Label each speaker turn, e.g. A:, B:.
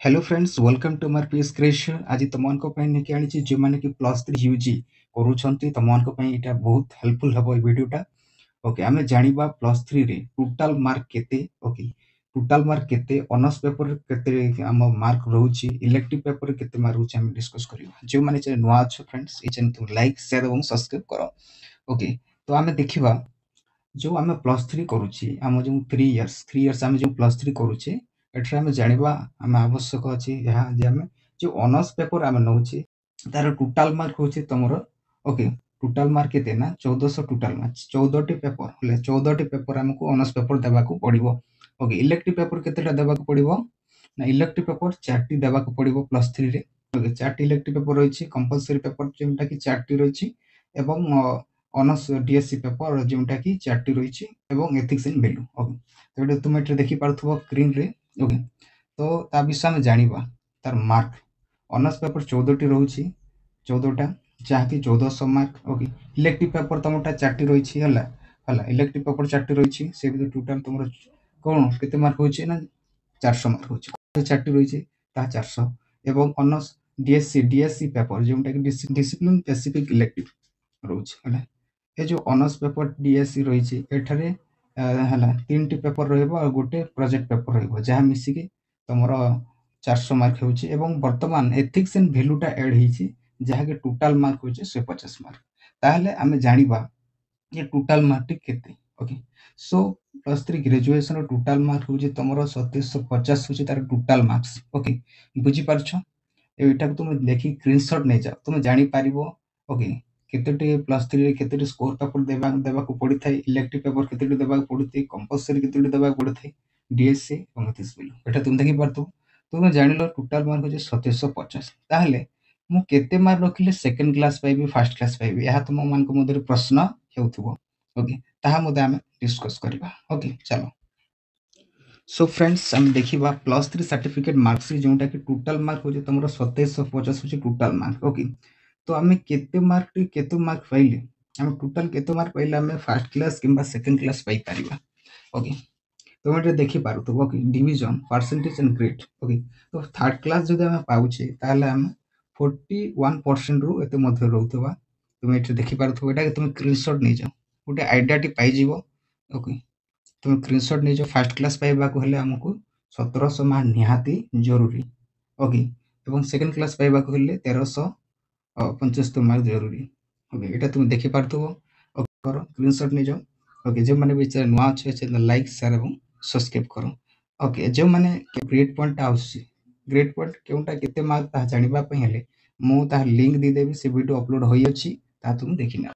A: Hello friends, welcome to my PS creation. आज तुमको लेके आनी जो मैंने कि +3 यूजी करूछंती तुमको एटा बहुत हेल्पफुल हबो वीडियोटा। ओके, आमे जानिबा +3 रे टोटल मार्क केते। ओके, टोटल मार्क केते, ऑनर्स पेपर केते हम मार्क रहउची, इलेक्टिव पेपर केते मार्क रहउची, हम डिस्कस करिबा। जो माने चैनल नुआ छ फ्रेंड्स, ए चैनल तुम लाइक शेयर एवं सब्सक्राइब करो। ओके, तो आमे देखिबा जो आम +3 करुचे आम जो 3 इयर्स आम जो +3 करुचे एठरे आम जानिबा आम आवश्यक अछि यहा जे आम जो ऑनर्स पेपर आम नउचे तार टोटल मार्क होचे तमरो। ओके, टोटल मार्क केते ना 1400 टोटल मार्क 14 टी पेपर हले 14 टी पेपर हमको ऑनर्स पेपर देबा को पड़िबो। ओके, इलेक्टिव पेपर केतेटा देबा को पड़िबो ना इलेक्टिव पेपर 4 टी देबा को पड़िबो +3 रे। ओके, 4 टी इलेक्टिव पेपर रहिछि, कंपलसरी पेपर जेमटा कि 4 टी रहिछि एवं ऑनर्स डीएससी पेपर जोटा कि 4 टी रही एथिक्स इन वैल्यू। ओके, तो तुम ये देखि पारथुबो स्क्रीन रे। ओके, तो ता विषय में जानिबा तार मार्क ऑनर्स पेपर 14 टी रहउछि, 14 टा जहाँकि 1400 मार्क। ओके, इलेक्टिव पेपर तुमटा 4 टी रही हला हला इलेक्टिव पेपर 4 टी रही से टोटल तुम कौन केते मार्क होछि ना 400 मार्क होछि। 4 टी रही ता 400 एवं ऑनर्स डीएससी पेपर जोटा कि डिसिप्लिन स्पेसिफिक इलेक्टिव रोज हला ए जो ऑनर्स पेपर डीएससी रही एठारे हला 3 टी पेपर रहइबो और गोटे प्रोजेक्ट पेपर रहइबो जहा मिसी के तमरो 400 मार्क होछि एवं वर्तमान एथिक्स एंड वैल्यूटा ऐड हिछि जहा के टोटल मार्क होछि 150 मार्क। ताहले आमे जानिबा ये टोटल मार्क टी केते। ओके, सो +3 ग्रेजुएशन रो टोटल मार्क होछि तमरो 2750 होछि तार टोटल मार्क्स। ओके, बुझी पारछो एटा को तुम देखि स्क्रीनशॉट नै जाओ तुम जानि पारिबो। ओके, केतेटी +3 रे केतेटी स्कोर पेपर देबा को पड़ी थाई, इलेक्टिव पेपर केतेटी देबा को पड़ी थाई, कंपलसरी केतेटी देबा को पड़ी थाई, डीएससी एवं एथिक्स वैल्यू एटा तुम देखि पारतो। तुम जानिलो टोटल मार्क होछि 2750। ताहले मु केते मार्क रखिले सेकंड क्लास पाइबी, फर्स्ट क्लास पाइबी, यहा तुम मान को मधुर प्रश्न हेउथुबो। ओके, ताहा मते आमे डिस्कस करिबा। ओके, चलो। सो फ्रेंड्स, हम देखिबा +3 सर्टिफिकेट मार्क्स जोटा कि टोटल मार्क होछि तमरो 2750 होछि टोटल मार्क। ओके, तो आमे केते मार्क पाइले, आमे टोटल केते मार्क पाइले आमे फर्स्ट क्लास किंबा सेकंड क्लास पाइ परिबा। ओके, तो एटा देखि पारुतो। Okay, division percentage and grade. Okay, तो थर्ड क्लास जदि आमे पाउछे ताहले आमे 41% रु एते मध्ये रहउतबा। तुम एटा देखि पारुतो, एटा के तुम स्क्रीनशॉट नै जाओ गोटे आइडिया टी पाइ जिवो। ओके, तुम स्क्रीनशॉट नै जाओ। फर्स्ट क्लास पाइबा को हेले हमकु 1700 मार्क निहाती जरूरी। ओके, एवं सेकंड क्लास पाइबा को हेले 1375 मार्क जरूरी। ओके, एटा तुम देखि पारथुबो। ओके, करो स्क्रीनशॉट नै जाओ। ओके, जे माने भी चैनल नुआ छै चैनल लाइक शेयर एवं सब्सक्राइब करो। ओके, जे माने ग्रेड पॉइंट आउसी, ग्रेड पॉइंट केउटा केते मार्क ता जानिबा पय हेले मु ता लिंक दी देबी, से वीडियो अपलोड होई अछि ता तुम देखिना।